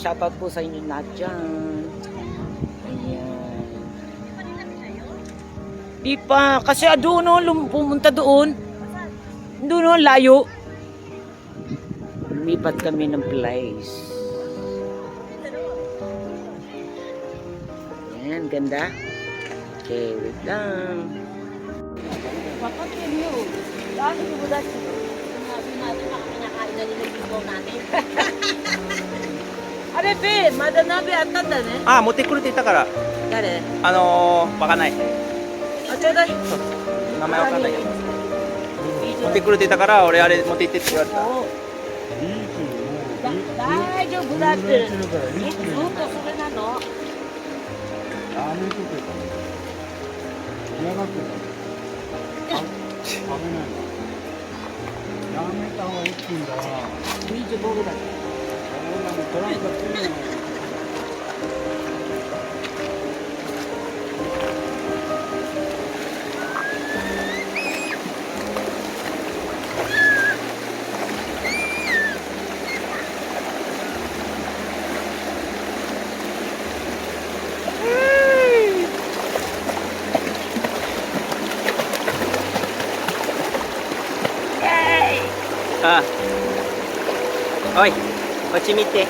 shoutout po sa inyo lahat dyan. Ayan. Di pa, kasi doon pumunta doon. Doon layo. Lumipat kami ng place. Ayan, ganda. Okay, wait lang. Kapatid nyo. Dahil mo dahil sinabi natin na kinakain na nila yung bibong natin. Are, Pin, madanabi atan da ne. ああ、持ってくるって言ったから、誰わかんない。あ、ちょうだい。名前わかんないけど。持ってくるって言ったから、俺あれ持って行ってって言われた。大丈夫だって。ずっとそれなの。ラーメン食ってたの嫌がってたの食べないのやめた方がいいって言うんだ25ぐらい。俺らもトランク買ってるのああ。おい、こっち見て。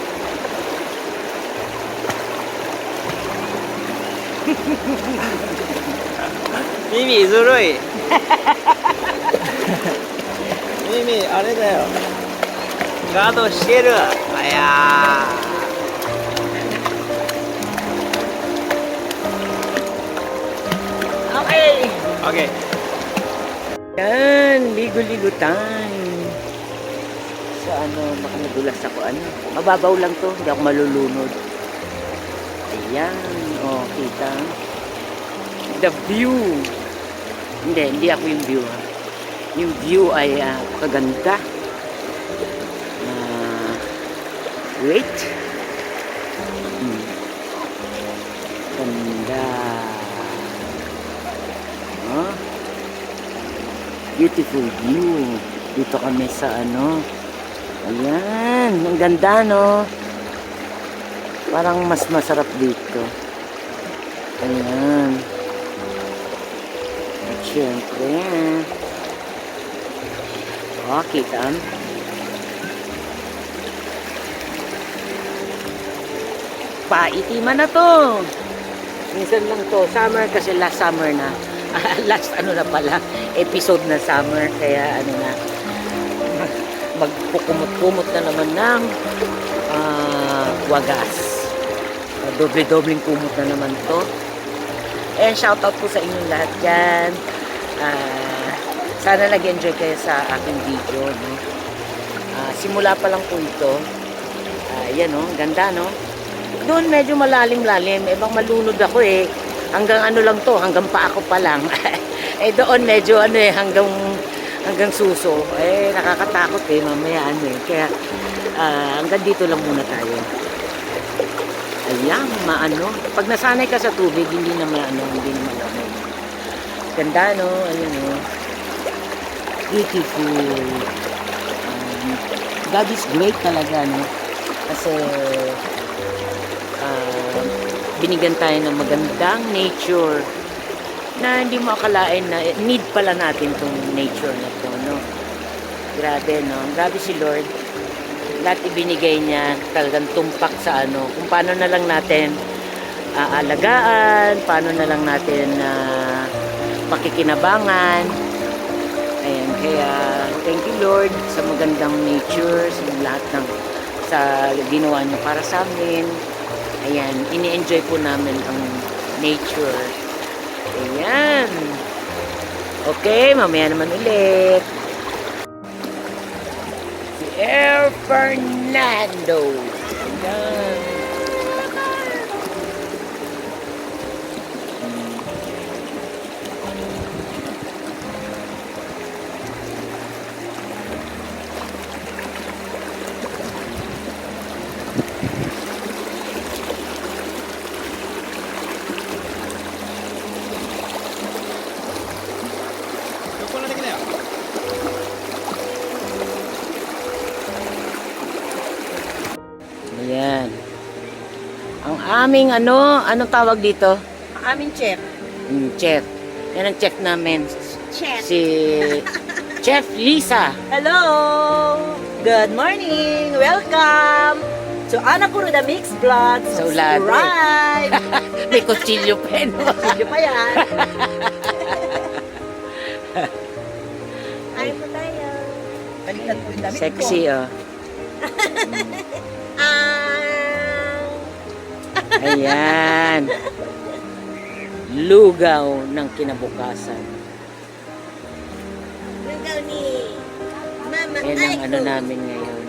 ミミずるい。ミミあれだよ。ガードしてる。あやOkay. ー。オッケー。 Yan, ligo-ligo time. So baka nadulas ako mababaw lang to, hindi ako malulunod. Ayan, kita. The view. Hindi ako yung view ha. Yung view ay kaganda. Wait. Ganda. Beautiful view. Dito kami sa ayan, ang ganda no. Parang mas masarap dito. Ayan. At syempre kita paitiman na to. Minsan lang to, summer kasi last summer na. Last na pala, episode na summer, kaya na, magpukumot-kumot na naman ng wagas. Doble-dobling kumot na naman to. And shoutout po sa inyong lahat dyan. Sana nag-enjoy kayo sa aking video, no? Simula pa lang po ito. Yan ganda no. Doon medyo malalim-lalim, bang malunod ako hanggang lang to, hanggang pa ako pa lang. Doon medyo hanggang suso. Nakakatakot mamaya Kaya hanggang dito lang muna tayo. Ayan, pag nasanay ka sa tubig, hindi na malamig. Ganda no, ayan beautiful. God is great talaga no. Kasi binigyan tayo ng magandang nature na hindi mo akalain na need pala natin tong nature na to, no? Grabe, no? Grabe si Lord. Lahat ibinigay niya, talagang tumpak sa kung paano na lang natin aalagaan, paano na lang natin pakikinabangan. Ayan, kaya thank you Lord sa magandang nature, sa lahat sa ginawa niyo para sa amin. Ayan, ini-enjoy po namin ang nature. Ayan. Okay, mamaya naman ulit. Si Air Fernando. Ayan. Ayan. aming ano, anong tawag dito? Aming chef. Chef. Yan ang chef namin. Chef. Si Chef Lisa. Hello! Good morning! Welcome to Ana Kuruda Mix Vlog. Saulado. Subscribe! May kutsilyo pa, no? Video pa yan. Ay po tayo. Balikan po yung damit Sexy, ko. oh. Ah! Ayan. Lugaw ng kinabukasan. Lugaw ni Mama Yan ang ano Aiko. namin ngayon.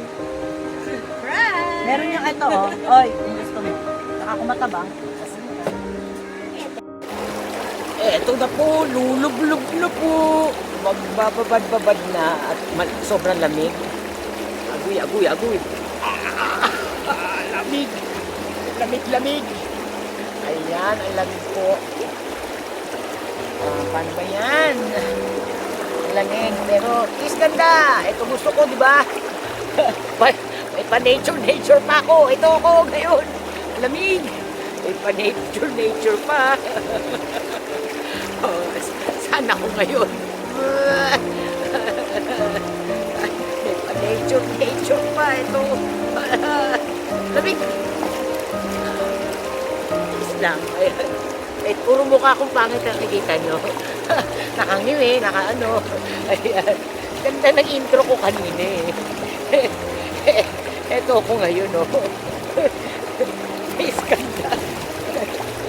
Surprise! Meron yung ito, oh. Oy, kung gusto mo. Nakakumatabang. Kasi Eto na po, lulublog na po. Magbababad-babad na at sobrang lamig. Agoy, agoy, agoy. Lamig. Lamig, lamig. Ayan, ang lamig po. Paano ba yan? Ang lamig. Pero, is ganda. Ito gusto ko, di ba? May pa-nature pa ako. Ito ako ngayon. Lamig. May pa-nature pa. Oh, saan ako ngayon? May pa-nature pa. Ito. Lamig. Islang. Eh, puro mukha akong pangit ang nakikita nyo. Nakangiwi, nakaano. Ayan. Ganda ng intro ko kanina eh. Eto ako ngayon, oh. Is ganda.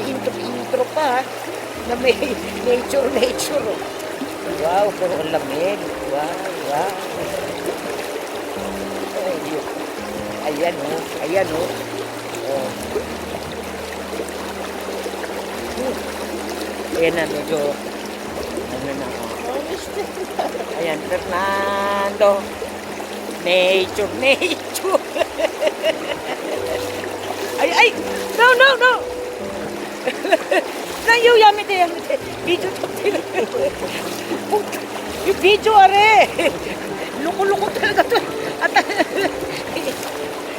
Intro pa, na may nature. Oh. Wow, pero ang lamig. Wow. Ayan, oh. Ayan, oh. Oh. Ayan na, medyo, ano na, oh. Ayan, Fernando. Nature. Ay! No! Nayo, yamite. Video to. Yung video, are. Luko-luko talaga to. At,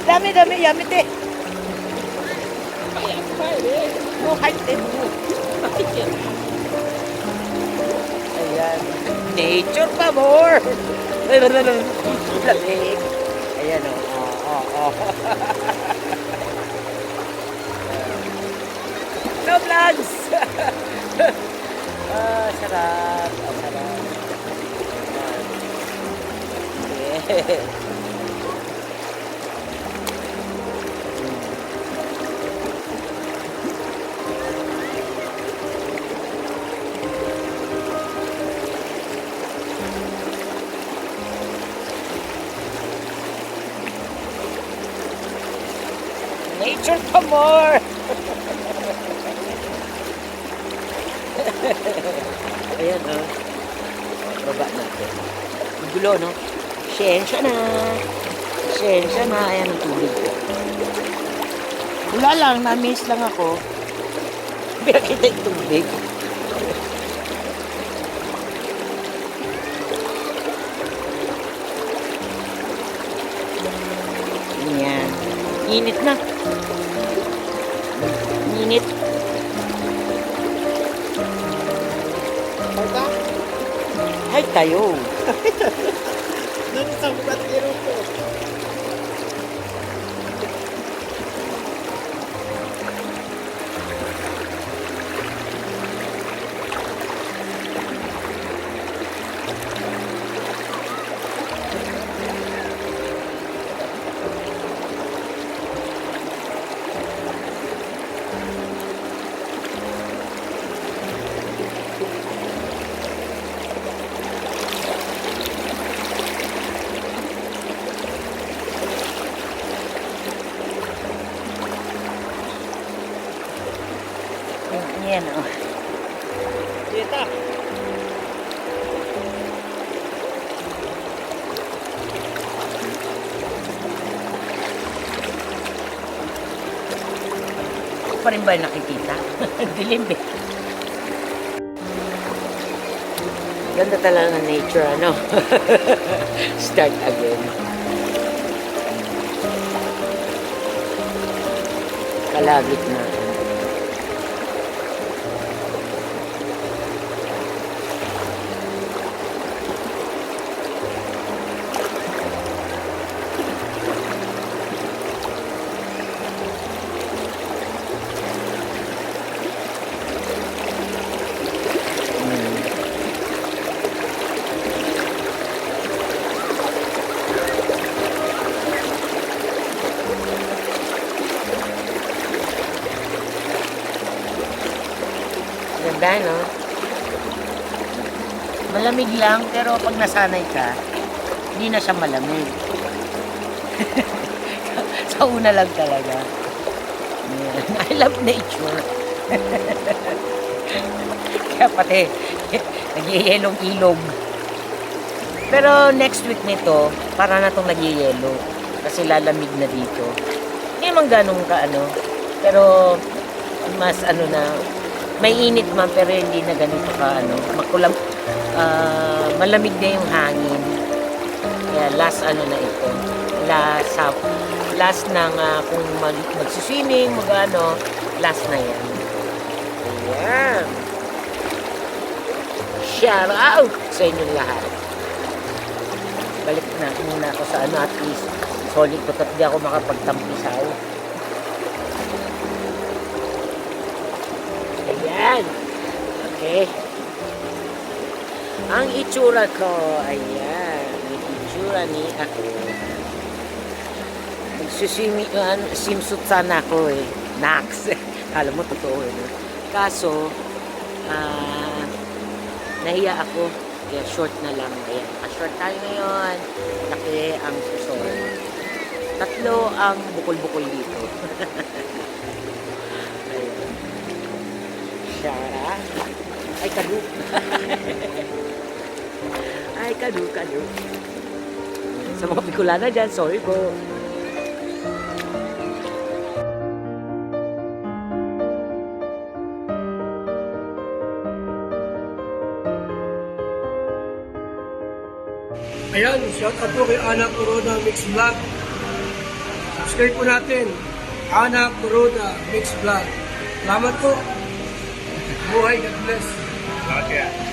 dami, yamite. No, height and move. Ayan. Nature pa more. Lamig. Ayan, oh. No vlogs! Sarap. Sarap. Yeah. Nature pa more! Ayan, oh. Baba natin. Ang gulo, no? Siyensya na. Ayan ang tubig ko. Wala lang, na-miss lang ako. Pinakita yung tubig. Ayan. Init na. Init. Ay, tayo. Nani sa bubatero ko. Ayan, oh. Dito. Pa rin ba nakikita? Dilim eh. Ganda talaga ng nature, ano? Start again. Kalagit na. Ganda, no? Malamig lang, pero pag nasanay ka, hindi na siya malamig. Sa una lang talaga. Ayan. I love nature. Kaya pati, nag-yelong ilog. Pero next week nito, para na itong nag-yelo. Kasi lalamig na dito. Hindi naman ganun ka ano. Pero, mas ano na, may init man pero hindi na ganito ka ano. Malamig na yung hangin. Kaya last ano na ito. Last ng kung magsiswimming, mag-ano, last na yan. Ayan. Shout out sa inyong lahat. Balik na muna ako sa ano, at least solid ko, di ako makapagtampisaw. Ayan. Okay. Ang itsura ko, ayan. Ang itsura ni ako. Swimsuit sana ako eh. Nax. Alam mo, totoo eh. Kaso, nahiya ako. Kaya short na lang. Ayan. Short tayo ngayon. Laki ang susunod. 3 ang bukol-bukol dito. Ayan. Shara. Ay, kadu. Ay, kadu. Sa mga Bicolana dyan, sorry po. Ayan, shout out po kay Ana Corona Mix Vlog. Subscribe po natin, Ana Corona Mix Vlog. Salamat po. Buhay, God bless. Okay.